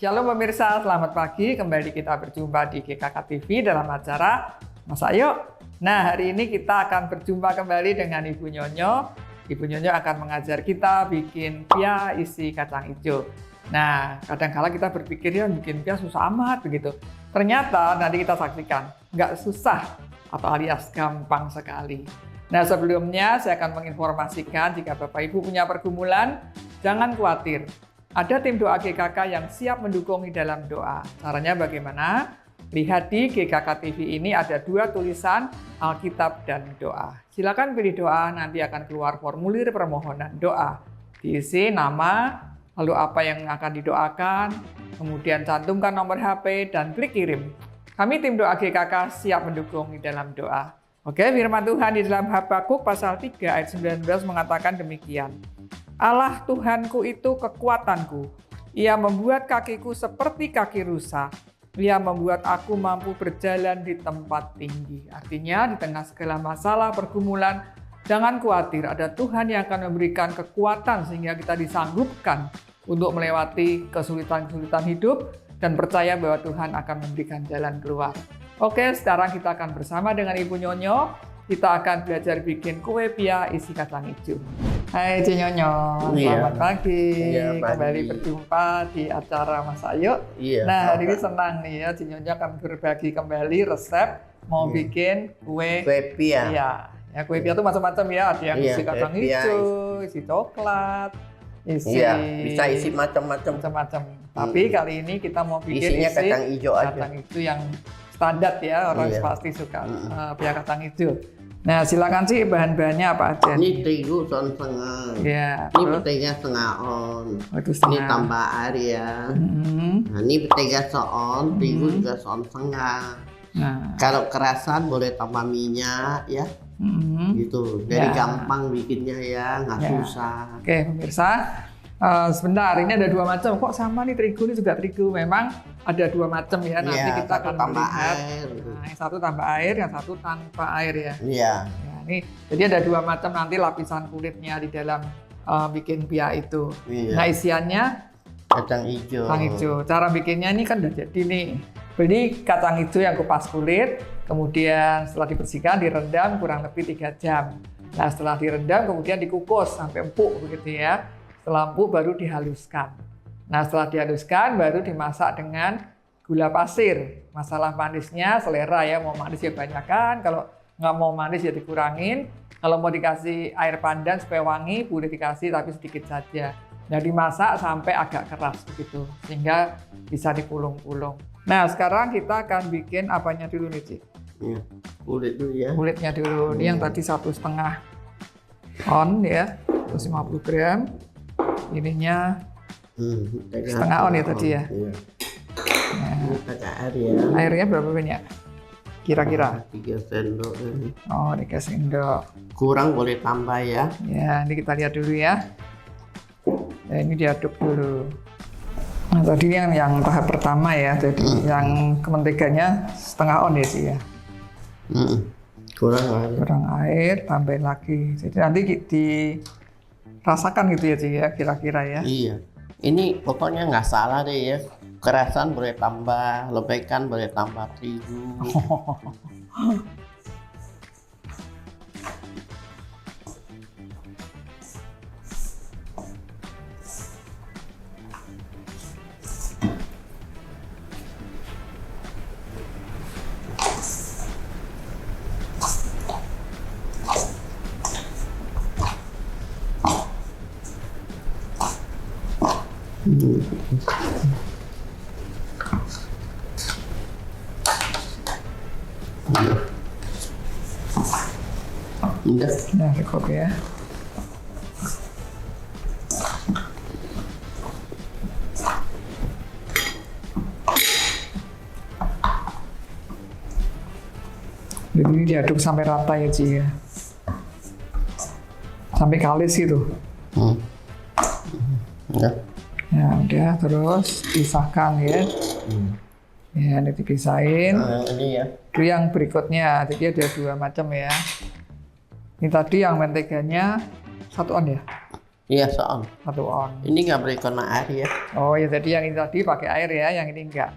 Shalom pemirsa, selamat pagi. Kembali kita berjumpa di GKK TV dalam acara Mas Ayo. Nah, hari ini kita akan berjumpa kembali dengan Ibu Nyonyo. Ibu Nyonyo akan mengajar kita bikin pia isi kacang hijau. Nah, kadang-kala kita berpikir ya bikin pia susah amat begitu. Ternyata nanti kita saksikan, nggak susah atau alias gampang sekali. Nah, sebelumnya saya akan menginformasikan jika Bapak Ibu punya pergumulan, jangan khawatir. Ada tim doa GKK yang siap mendukung di dalam doa. Caranya bagaimana? Lihat di GKK TV ini ada 2 tulisan Alkitab dan doa. Silakan pilih doa, nanti akan keluar formulir permohonan doa. Diisi nama, lalu apa yang akan didoakan, kemudian cantumkan nomor HP dan klik kirim. Kami tim doa GKK siap mendukung di dalam doa. Oke, firman Tuhan di dalam Habakuk pasal 3 ayat 19 mengatakan demikian. Allah Tuhanku itu kekuatanku. Ia membuat kakiku seperti kaki rusa. Ia membuat aku mampu berjalan di tempat tinggi. Artinya di tengah segala masalah pergumulan, jangan khawatir. Ada Tuhan yang akan memberikan kekuatan sehingga kita disanggupkan untuk melewati kesulitan-kesulitan hidup dan percaya bahwa Tuhan akan memberikan jalan keluar. Oke, sekarang kita akan bersama dengan Ibu Nyonyo. Kita akan belajar bikin kue pia isi kacang hijau. Hai Ci Nyonyo, selamat pagi. Kembali berjumpa di acara Mas Ayo. Nah, hari ini senang nih ya, Ci Nyonyo akan berbagi kembali resep mau bikin kue pia. Ya, kue pia itu macam-macam ya, ada yang isi kacang hijau, isi coklat, bisa isi macam-macam. Tapi kali ini kita mau bikin isinya kacang hijau aja. Kacang hijau yang standar ya, orang pasti suka pia kacang hijau. Nah, silakan sih bahan-bahannya apa aja? Ini terigu setengah. Ya. Ini mentega setengah on. Ini tambah air ya. Nah, ini mentega seon, terigu juga seon setengah. Nah. Kalau kerasan boleh tambah minyak ya. Gitu. Jadi gampang bikinnya ya, nggak susah. Oke, pemirsa. Sebentar, ini ada 2 macam. Kok sama nih terigu ini juga terigu? Memang ada 2 macam ya. Nanti kita akan tambah melihat. Air. Nah, yang satu tambah air, yang satu tanpa air ya. Iya. Ya, ini jadi ada 2 macam nanti lapisan kulitnya di dalam bikin pia itu. Iya. Nah, isiannya kacang hijau. Kacang hijau. Cara bikinnya ini kan udah jadi nih. Beli kacang hijau yang kupas kulit, kemudian setelah dibersihkan direndam kurang lebih 3 jam. Nah, setelah direndam kemudian dikukus sampai empuk begitu ya. Setelah empuk baru dihaluskan. Nah, setelah dihaluskan baru dimasak dengan gula pasir. Masalah manisnya selera ya, mau manis ya banyakkan, kalau nggak mau manis ya dikurangin. Kalau mau dikasih air pandan supaya wangi, boleh dikasih tapi sedikit saja. Nah, dimasak sampai agak keras begitu, sehingga bisa dipulung-pulung. Nah, sekarang kita akan bikin apanya dulu nih, Ci? Ya, kulit dulu ya. Kulitnya dulu. Ini yang tadi 1,5 on ya, 150 gram. Ininya setengah on ya tadi ya. Iya. Nah, Pakai air ya. airnya berapa banyak? Kira-kira? 3 sendok. Oh, 3 sendok. Kurang boleh tambah ya. Ya, ini kita lihat dulu ya. Nah, ini diaduk dulu. Nah, tadi yang tahap pertama ya, jadi yang kementeganya setengah on ya sih ya. Kurang air. Kurang air, tambahin lagi. Jadi nanti dirasakan gitu ya sih ya, kira-kira ya. Iya. Ini pokoknya nggak salah deh ya. Kerasan boleh tambah, lebekan boleh tambah terigu. Nah, cukup ya. Jadi ini diaduk sampai rata ya, Ci ya. Sampai kalis gitu. Ya udah, terus pisahkan ya. Ya, ini dipisahin. Ini ya. Itu yang berikutnya, jadi ada 2 macam ya. Ini tadi yang menteganya 1 on ya? Iya, soal. 1 on. Ini nggak boleh kena air ya. Oh ya, jadi yang ini tadi pakai air ya, yang ini enggak.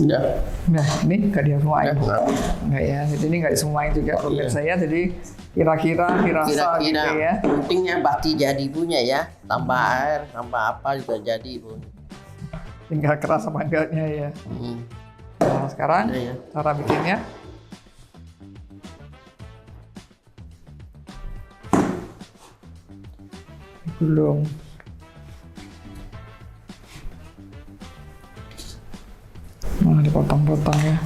Udah. Nah, ini nggak dia semuain. Udah. Enggak ya, jadi ini nggak semuain juga pemirsa ya. Jadi kira-kira dirasa gitu ya. Pentingnya pasti jadi punya ya. Tambah air, tambah apa juga jadi pun. Tinggal keras apa enggaknya ya. Nah, sekarang Ya. cara bikinnya. Gulung. Nah, dipotong-potong ya.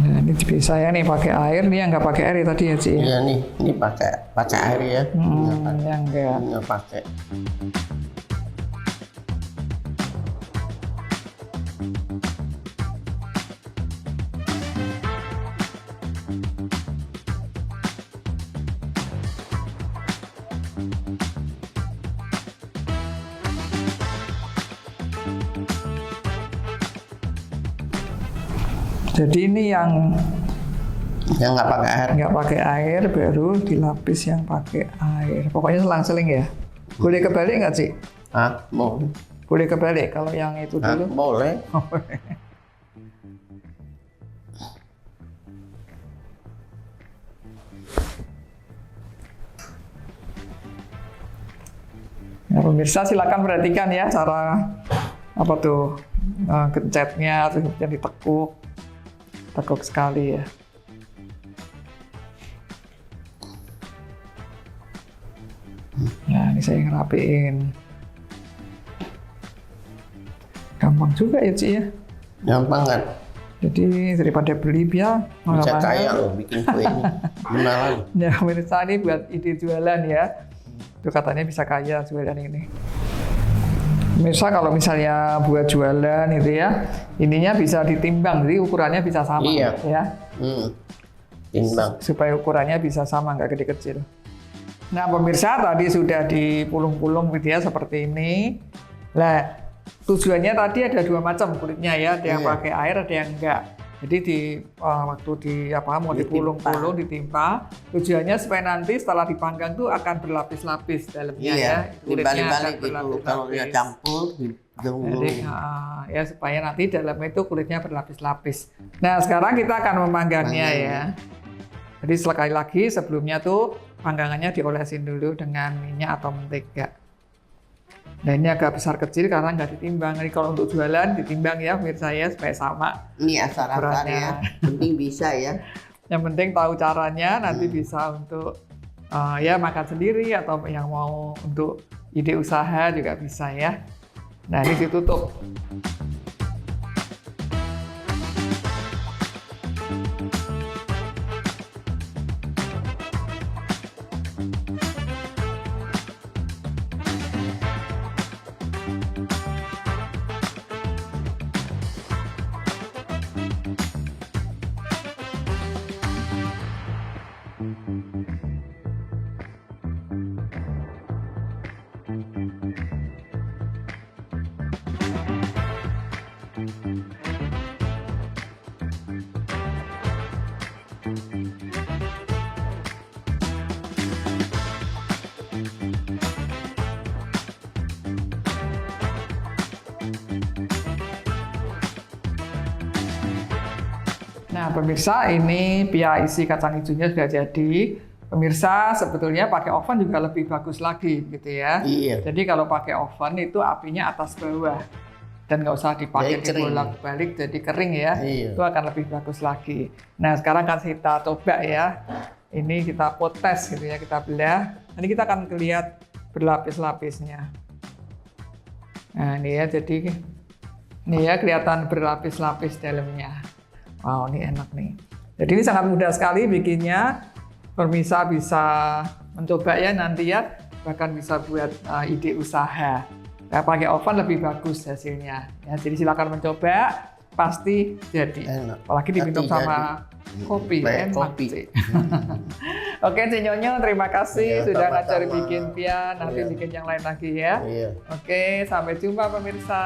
Nah, ini bisa ya nih pakai air, nih yang nggak pakai air ya tadi ya Ci. Iya nih, ini pakai air ya. Yang enggak. Nggak pakai. Jadi ini yang nggak pakai air. nggak pakai air, baru dilapis yang pakai air. Pokoknya selang-seling ya. Boleh kebalik nggak sih? Ah, boleh. Boleh kebalik kalau yang itu dulu. Boleh. Oh, boleh. Nah, pemirsa silakan perhatikan ya cara apa tuh gencetnya, terus kemudian tekuk sekali ya. Nah, ini saya ngerapiin. Gampang juga ya Ci ya. Gampang kan? Jadi daripada beli biar Bisa kaya loh bikin kue ini. Beneran. Ya pemirsa, ini buat ide jualan ya. Itu katanya bisa kaya jualan ini. Pemirsa kalau misalnya buat jualan itu ya, ininya bisa ditimbang, jadi ukurannya bisa sama. Iya. Ya. Timbang. Supaya ukurannya bisa sama, nggak gede kecil. Nah pemirsa, tadi sudah dipulung-pulung gitu ya seperti ini. Nah, tujuannya tadi ada 2 macam kulitnya ya, ada yang pakai air, ada yang enggak. Jadi waktu mau dipulung-pulung, ditimpa, tujuannya supaya nanti setelah dipanggang tuh akan berlapis-lapis dalamnya ya. Dibalik-balik gitu. Kalau dia campur, jadi, ya supaya nanti dalamnya itu kulitnya berlapis-lapis. Nah sekarang kita akan memanggangnya ya. Jadi sekali lagi sebelumnya tuh panggangannya diolesin dulu dengan minyak atau mentega. Nah ini agak besar kecil karena nggak ditimbang. Jadi kalau untuk jualan ditimbang ya pemirsa ya supaya sama. Ini asal-asal ya, penting bisa ya. Yang penting tahu caranya, nanti bisa untuk ya makan sendiri atau yang mau untuk ide usaha juga bisa ya. Nah ini ditutup. Nah, pemirsa, ini pia isi kacang hijaunya sudah jadi. Pemirsa, sebetulnya pakai oven juga lebih bagus lagi, gitu ya. Iya. Jadi kalau pakai oven itu apinya atas bawah dan nggak usah dipakai dibolak-balik, jadi kering ya. Iya. Itu akan lebih bagus lagi. Nah, sekarang kan kita coba ya. Ini kita potes gitu ya, kita belah. Nanti kita akan lihat berlapis-lapisnya. Nah, ini ya, jadi ini ya kelihatan berlapis-lapis dalamnya. Wow, ini enak nih. Jadi ini sangat mudah sekali bikinnya. Pemirsa bisa mencoba ya nanti ya, bahkan bisa buat ide usaha. Nah, pakai oven lebih bagus hasilnya. Ya, jadi silakan mencoba, pasti jadi. Enak. Apalagi diminum sama kopi, enak kopi. sih. Oke, Cik Nyonyo, terima kasih Ya, sudah sama-sama. ngajarin bikin pia. Nanti Iya. bikin yang lain lagi ya. Iya. Oke, sampai jumpa pemirsa.